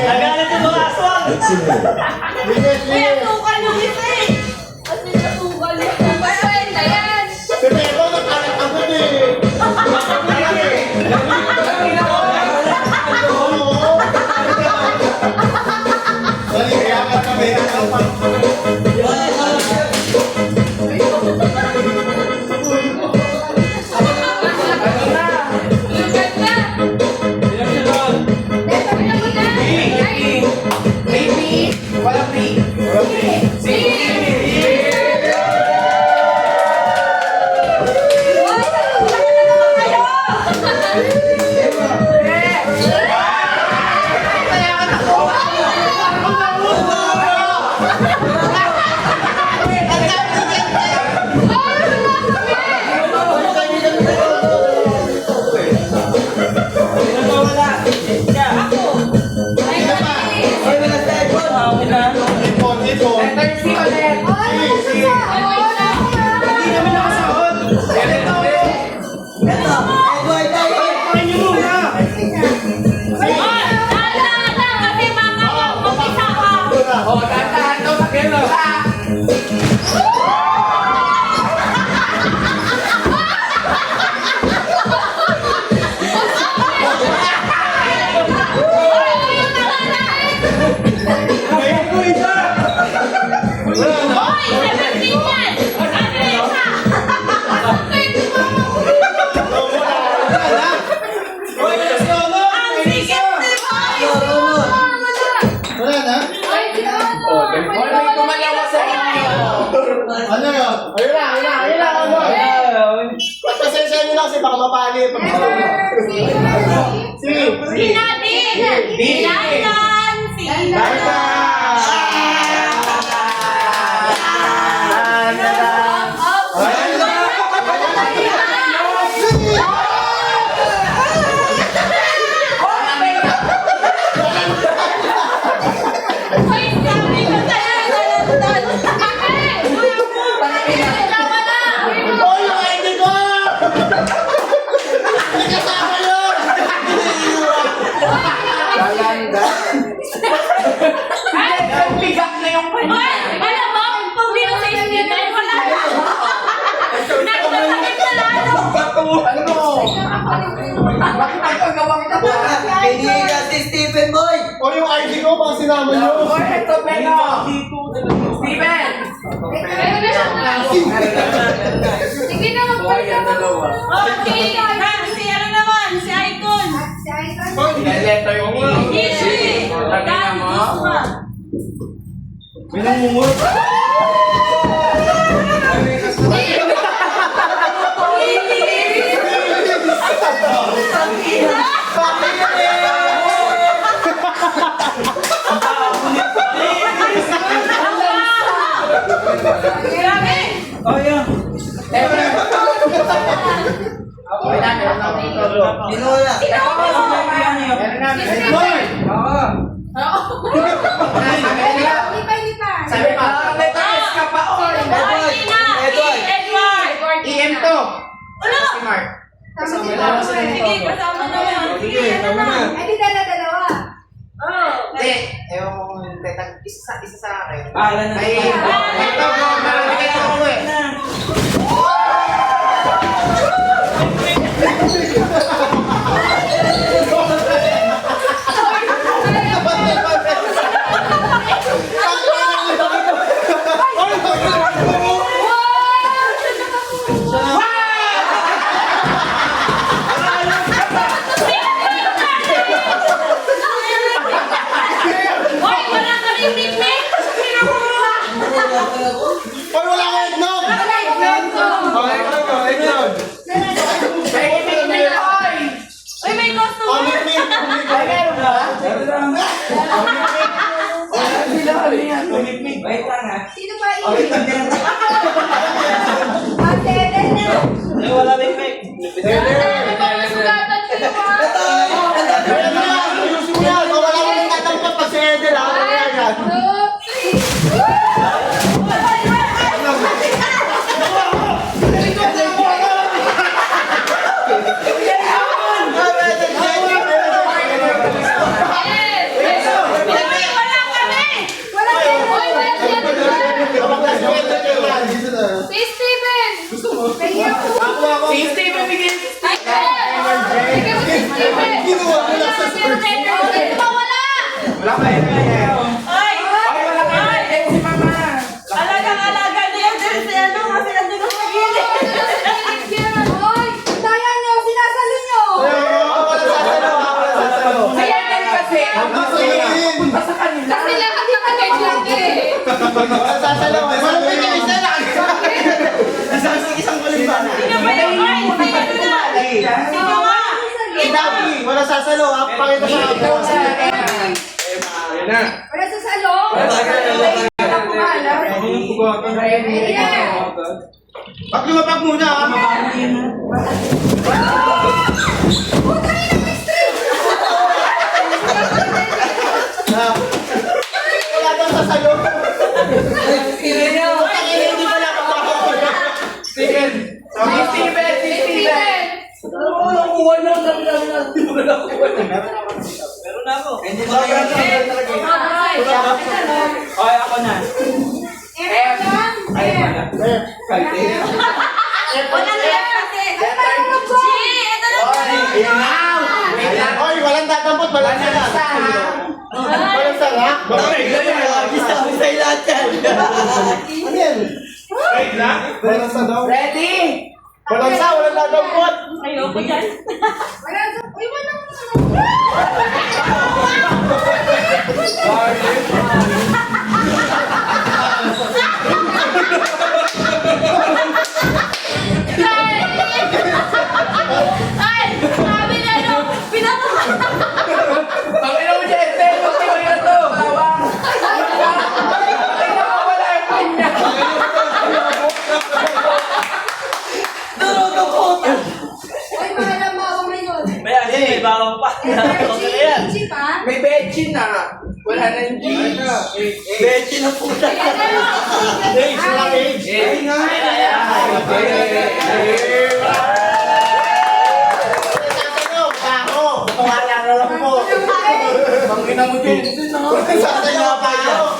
Nagalit yung mga aswang! Ay, atukan yung isa eh! Kasi natukan yung kapatid na yan! Si Pero nakalat agad eh. Dali, kaya ka kami. Pasensya nyo lang kasi baka mapali. Si Nadine! Si Lailan! Si Piniga si Stephen Boy! O yung ID ko, baka sinama nyo. Steven! Sige na, magpalita mo. Si ano naman, si Icon. Ishi! Dan, Gusma. Minumumot. Oh, yeah. Dinola! Sabi pa. EM2. Si Mark. Sige, kasama na yan. Sige, ano na. Ay, di dalawa. Hindi. Yung isa sa akin. Alan na. Ay, ito mo. Marami kayo ako eh. Hoy, wala akong eggnog! Oh, eggnog. Uy, may customer! Wait lang ha. Sino ba yun? Ate, Eden na! Ay, wala may fake. Ate, may mga sugatan sa'yo, ha? Kaya na, ayusin mo yan. Wala akong nagtatampat pag si Edel, ha? Wala yan. Si Steven! Si Steven, bigyan si Steven. Bigyan mo si Steven! Ginawa mo lang sa Wala! Wala pa eh. Ay! Wala pa eh. Si Mama. Alagang-alaga niya dyan si ano kasi nandun ko sa gilid. Hoy! Daya niyo! Sinasalo niyo! Wala sasalo, ha? Wala sasalo. Kaya din kasi. Punta sa kanila. Kasi lahat yung agad lang eh! Wala sasalo. Wala pa yung isa lang. Isang kulimban. Sino ba yun? Ay! Sino na? Sino nga? Dabi, wala sasalo, ha? Pakita sa akin. Wala sa salong? Wala ko maalam. Ayan! Pag lumapag muna, ha? Wala daw sasalo. Hindi pala kapag Steven. Si Steven. Si Steven. Meron na ako. Ay! Okay, ako na. Wala na yan kasi! Ay, parang nagbo! Ito na po! Wait lang. Oy, walang tatampot, walang sala. Walang sala? Isa lahat yan. Ano yan? Wait lang. Walang sala. Ready? Walang sa, walang tatampot. Ayoko dyan. Wala na. Uy, wala mo Ay! Sabi na no! Pinatawa! Ang ina mo dyan, Ted. Huwag mo yun to. Bawang. Ay, nakawala yung kanya. Uy, mahal ang bawang na yun. May ano, may bawang pa. Okay na yan. Chip, ha? May veggie na. Wala na yung cheese. Bechi na puta. Age, walang age. Ay nga. Tatanong, baho. Wala na lang po. Ang ina mo dyan. Tatanong, baho.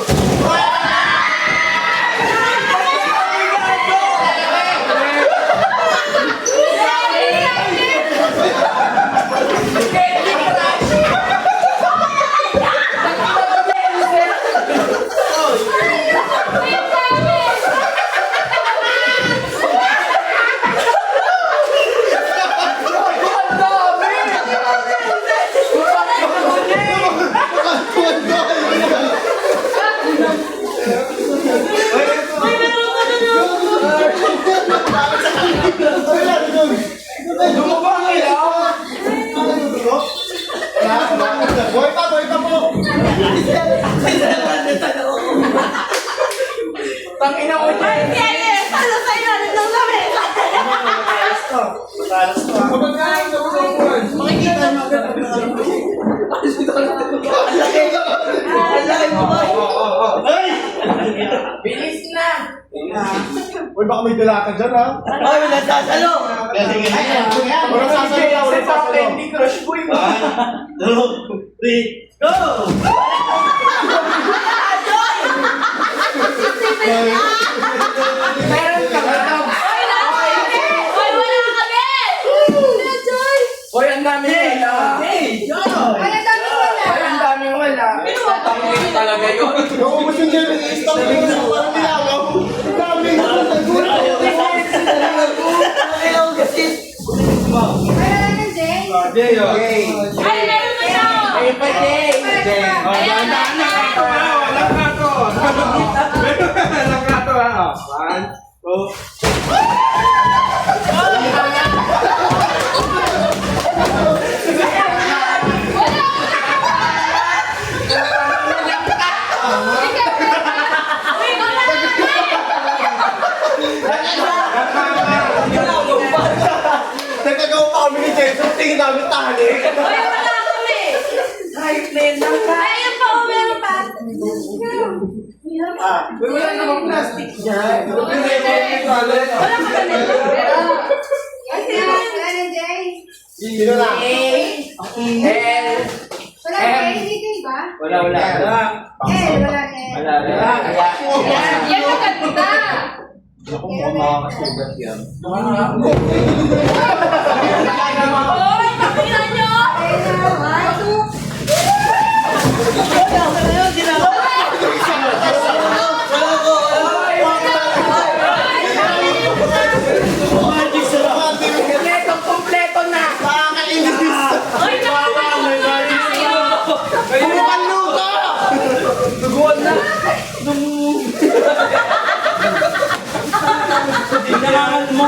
Boy pa po. Ang ina mo dyan. Ano sa ilalim ng lamig? Makikita mo agad. Ang laki mo ba? Ay! Bilis na. Uy, baka may dala ka dyan, ha? Ay, may nagsasalo! Walang sasalo, walang sasalo. Hindi crush boy mo. 1, 2, 3, go! Meron ka ba? Uy, wala kami! Wala, Joy! Hoy, ang dami wala. Wala dami wala! Hoy, ang dami wala. Tangin talaga yun. Naubos yung gel, i-stop mo na parang nilangaw. Ang dami na nagulat. Wala na ng Jay! Ay, meron na siya! Ayun pa, Jay. Ayan na! Walang ako. Nakato lang, oh. 1, 2. Nagkagawa pa kami ni Jason, tingin namin tali. Ay, wala kami. Kahit plain lang ka. Ay, yun pa, meron pa. Wala namang plastic dyan. Wala ka ganito. Ay, sino? Wala na, Jay. Sino na? L. Wala na, Jay. Hindi kayo ba? Wala. Wala na. Wala. Yan ang ganda. Ako mukhang makakasugat yan. Hoy, pakinggan nyo. Wala ko, Kompleto na. Nakakainis. Hoy, nakakalimutan na tayo. Pumukan luto! Duguan na. Tingnan mo.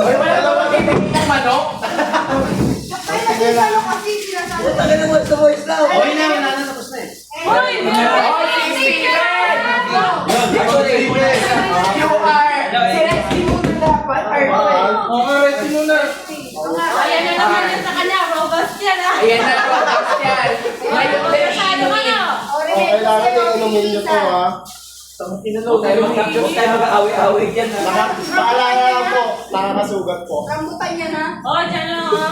Ay, wala naman titigil ng manok. Tagal naman sa voice now. Okay na, wala na, tapos na eh. Hoy, meron Oh, pa si sticker. Steven! You are! Si Resty muna dapat. Okay, ready mo na. Ayan na naman yung sa kanya. Robust yan, ah. Ayan na ang tapos yan. Ngayon din Masyado ka na. Kailangan yung inumin nyo to, ha? Huwag tayo mag-awi-awi dyan. Paalala lang po, nakakasugat po. Rambutan niya na. Oh, dyan na, ah.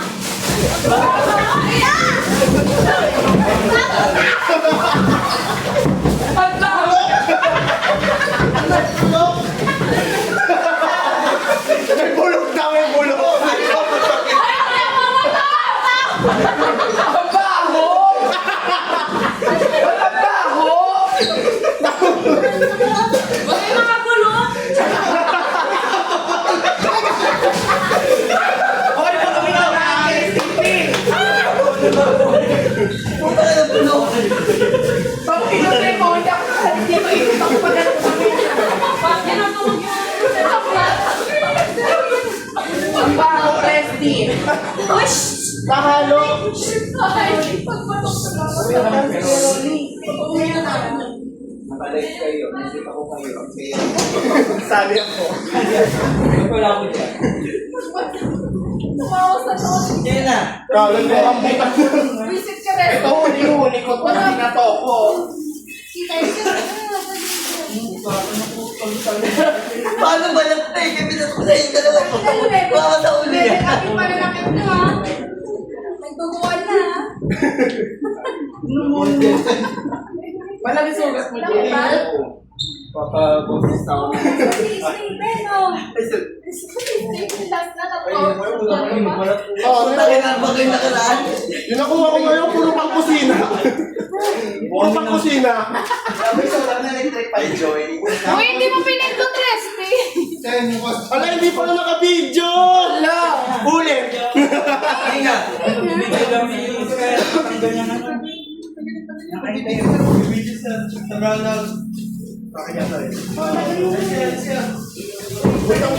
May bulog na, may bulog! Ang baho! Ang baho! May mga bulok. Okay, kami na kay Stevie! Puta ka ng puno. Pag pinutay mo, hindi ko ikot ako pa ganun kami. Bakit tinutulog yung setup na? Ang baho, Resty! Ush! Nakalo! Ay, pagpatok sa Nakalive kayo. Nakita ko kayo. Sabi ako. Wala ko dyan. Tumawa sa tos. Hindi na. Kalan mo ang butas. Visit ka rin. Ito, huli-huli ko. Hindi na to ko. Paano ba lang tayo? Kami natulayin ka naman. Baka sa uli. Kapit pa rin nakit nyo, ha? Nagtuguan na, ha? Walang sugat mo dyan. Papabuntis ako. Steven, oh. Steven, last na Oo, Puta ka na bagay na karaan. yung nakuha ko ngayon, puro pang kusina. Puro pang kusina. Sabi sa wala na electric pa Joy. Uy, hindi mo pinindot, Resty. Ala, hindi pa na naka-video! Ala! Ulit! Hinga. Hindi kami yung kaya tanggal niya na. Nakita yung video sa Ronald. Pakanya tayo. Wait, ang